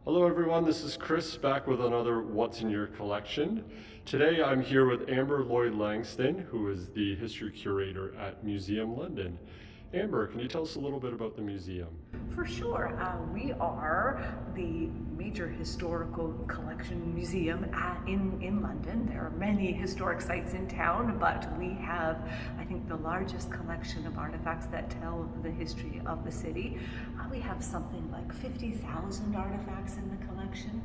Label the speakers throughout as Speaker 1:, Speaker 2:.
Speaker 1: Hello everyone, this is Chris back with another What's in Your Collection. Today I'm here with Amber Lloyd Langston, who is the history curator at Museum London. Amber, can you tell us a little bit about the museum?
Speaker 2: For sure. We are the major historical collection museum in London. There are many historic sites in town, but we have, I think, the largest collection of artifacts that tell the history of the city. We have something like 50,000 artifacts in the collection.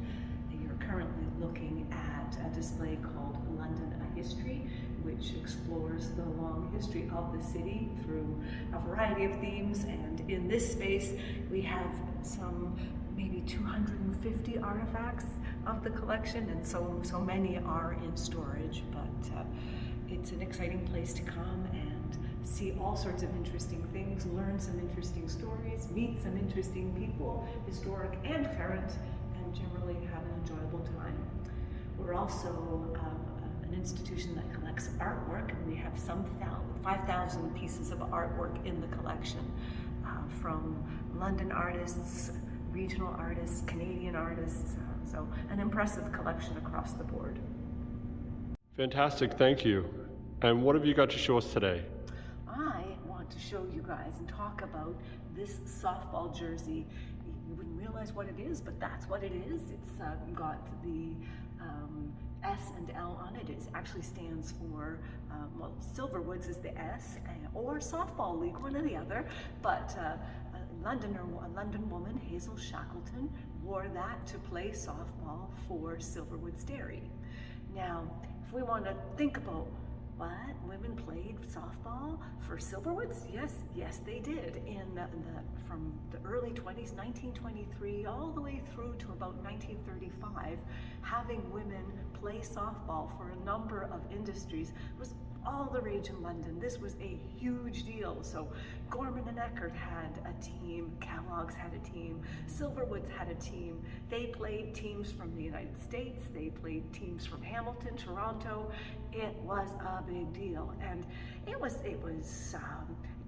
Speaker 2: You're currently looking at a display called London: A History, which explores the long history of the city through a variety of themes. And in this space, we have some maybe 250 artifacts of the collection, and so many are in storage. But it's an exciting place to come and see all sorts of interesting things, learn some interesting stories, meet some interesting people, historic and current, and generally have an enjoyable time. We're also an institution that collects artwork, and we have some 5,000 pieces of artwork in the collection from London artists, regional artists, Canadian artists, so an impressive collection across the board.
Speaker 1: Fantastic, thank you. And what have you got to show us today?
Speaker 2: I want to show you guys and talk about this softball jersey. You wouldn't realize what it is, but that's what it is. It's got the S and L on it. It actually stands for, well, Silverwoods is the S, or Softball League, one or the other. But a London woman, Hazel Shackleton, wore that to play softball for Silverwoods Dairy. Now, if we want to think about what women played softball for Silverwoods, yes, they did. From the early 20s, 1923, all the way through to about 1935, having women play softball for a number of industries was all the rage in London. This was a huge deal. So Gorman and Eckert had a team, Kellogg's had a team, Silverwoods had a team. They played teams from the United States, they played teams from Hamilton, Toronto. It was a big deal, and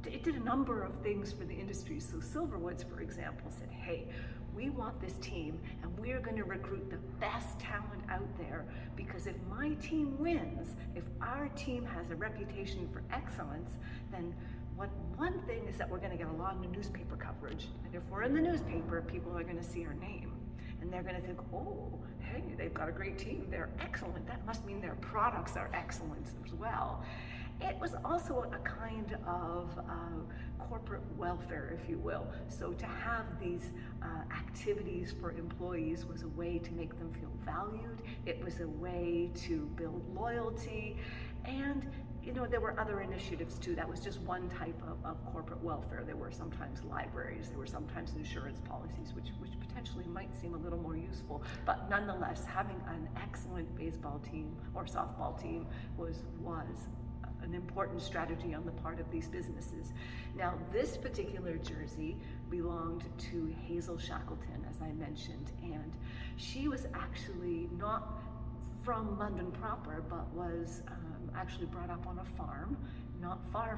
Speaker 2: it did a number of things for the industry. So Silverwoods, for example, said, hey, we want this team, and we're going to recruit the best talent out there, because if my team wins, if our team has a reputation for excellence, then one thing is that we're going to get a lot of newspaper coverage. And if we're in the newspaper, people are going to see our name. And they're going to think, oh, hey, they've got a great team. They're excellent. That must mean their products are excellent as well. It was also a kind of corporate welfare, if you will. So to have these activities for employees was a way to make them feel valued. It was a way to build loyalty. And there were other initiatives too. That was just one type of corporate welfare. There were sometimes libraries, there were sometimes insurance policies, which potentially might seem a little more useful. But nonetheless, having an excellent baseball team or softball team was an important strategy on the part of these businesses. Now, this particular jersey belonged to Hazel Shackleton, as I mentioned, and she was actually not from London proper, but was actually brought up on a farm not far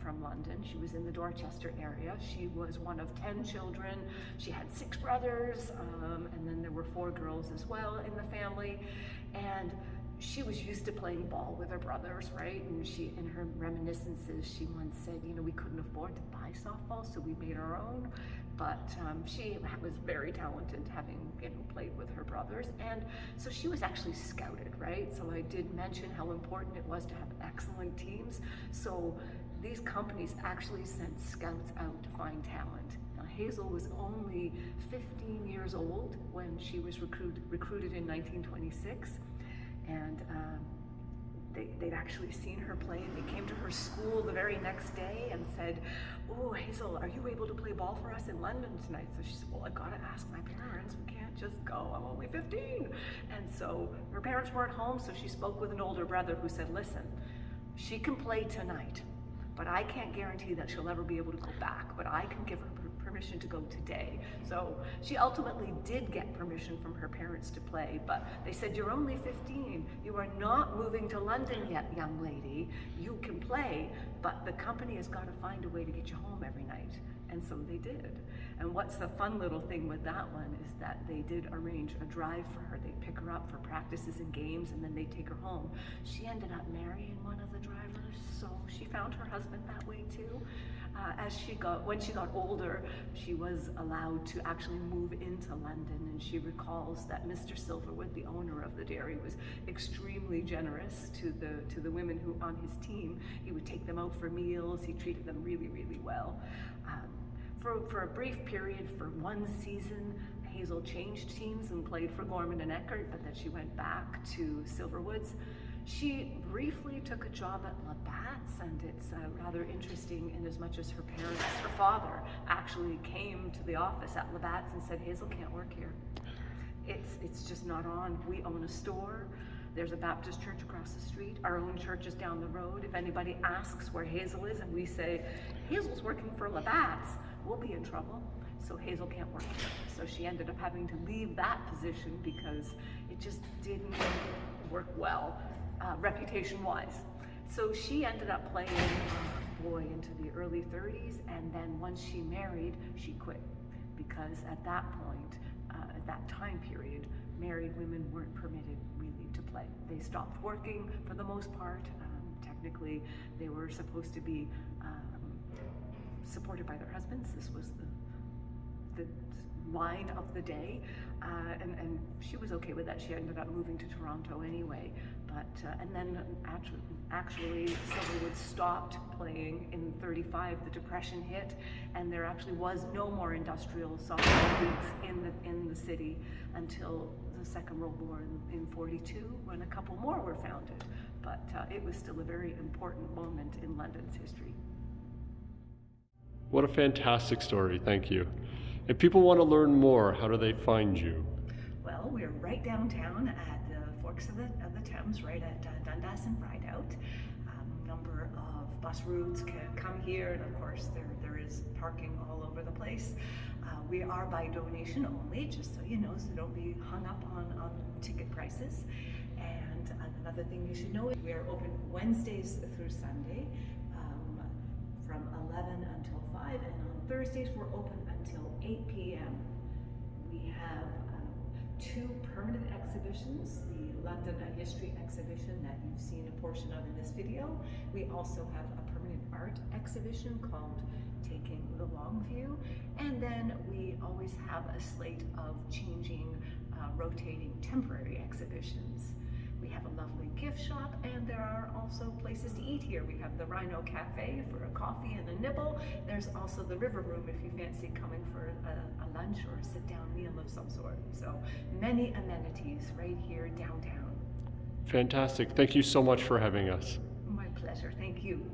Speaker 2: from London. She was in the Dorchester area. She was one of 10 children. She had 6 brothers, and then there were 4 girls as well in the family. And she was used to playing ball with her brothers, right? And she, in her reminiscences, she once said, we couldn't afford to buy softball, so we made our own. But she was very talented, having played with her brothers, and so she was actually scouted, right? So I did mention how important it was to have excellent teams. So these companies actually sent scouts out to find talent. Now, Hazel was only 15 years old when she was recruited in 1926. And they'd actually seen her play. They came to her school the very next day and said, oh, Hazel, are you able to play ball for us in London tonight? So she said, well, I gotta ask my parents. We can't just go. I'm only 15. And so her parents weren't home, so she spoke with an older brother who said, listen, she can play tonight, but I can't guarantee that she'll ever be able to go back, but I can give her permission to go today. So she ultimately did get permission from her parents to play, but they said, you're only 15. You are not moving to London yet, young lady. You can play, but the company has got to find a way to get you home every night. And so they did. And what's the fun little thing with that one is that they did arrange a drive for her. They'd pick her up for practices and games, and then they'd take her home. She ended up marrying one of the drivers, so she found her husband that way too. When she got older, she was allowed to actually move into London, and she recalls that Mr. Silverwood, the owner of the dairy, was extremely generous to the women who on his team. He would take them out for meals. He treated them really, really well. For a brief period, for one season, Hazel changed teams and played for Gorman and Eckert, but then she went back to Silverwoods. She briefly took a job at Labatt's, and it's rather interesting in as much as her father actually came to the office at Labatt's and said, Hazel can't work here. It's just not on. We own a store. There's a Baptist church across the street. Our own church is down the road. If anybody asks where Hazel is and we say, Hazel's working for Labatt's, we'll be in trouble. So Hazel can't work here. So she ended up having to leave that position because it just didn't work well, reputation-wise. So she ended up playing, into the early 30s, and then once she married, she quit. Because at that point, at that time period, married women weren't permitted really to play. They stopped working for the most part. Technically, they were supposed to be supported by their husbands. This was the line of the day, and she was okay with that. She ended up moving to Toronto anyway, but and then actually Silverwood stopped playing in 35. The Depression hit, and there actually was no more industrial soccer leagues in the city until the Second World War in 42, when a couple more were founded. But it was still a very important moment in London's history.
Speaker 1: What a fantastic story, thank you. If people want to learn more, how do they find you?
Speaker 2: Well, we're right downtown at the forks of the Thames, right at Dundas and Rideout. Number of bus routes can come here, and of course there is parking all over the place. We are by donation only, just so you know, so don't be hung up on ticket prices. And another thing you should know, we are open Wednesdays through Sunday from 11 until 5, and on Thursdays we're open until 8 p.m. We have 2 permanent exhibitions, the London A History exhibition that you've seen a portion of in this video. We also have a permanent art exhibition called Taking the Long View, and then we always have a slate of changing, rotating temporary exhibitions. We have a lovely gift shop, and there are also places to eat here. We have the Rhino Cafe for a coffee and a nibble. There's also the River Room if you fancy coming for a lunch or a sit-down meal of some sort. So many amenities right here downtown.
Speaker 1: Fantastic. Thank you so much for having us.
Speaker 2: My pleasure. Thank you.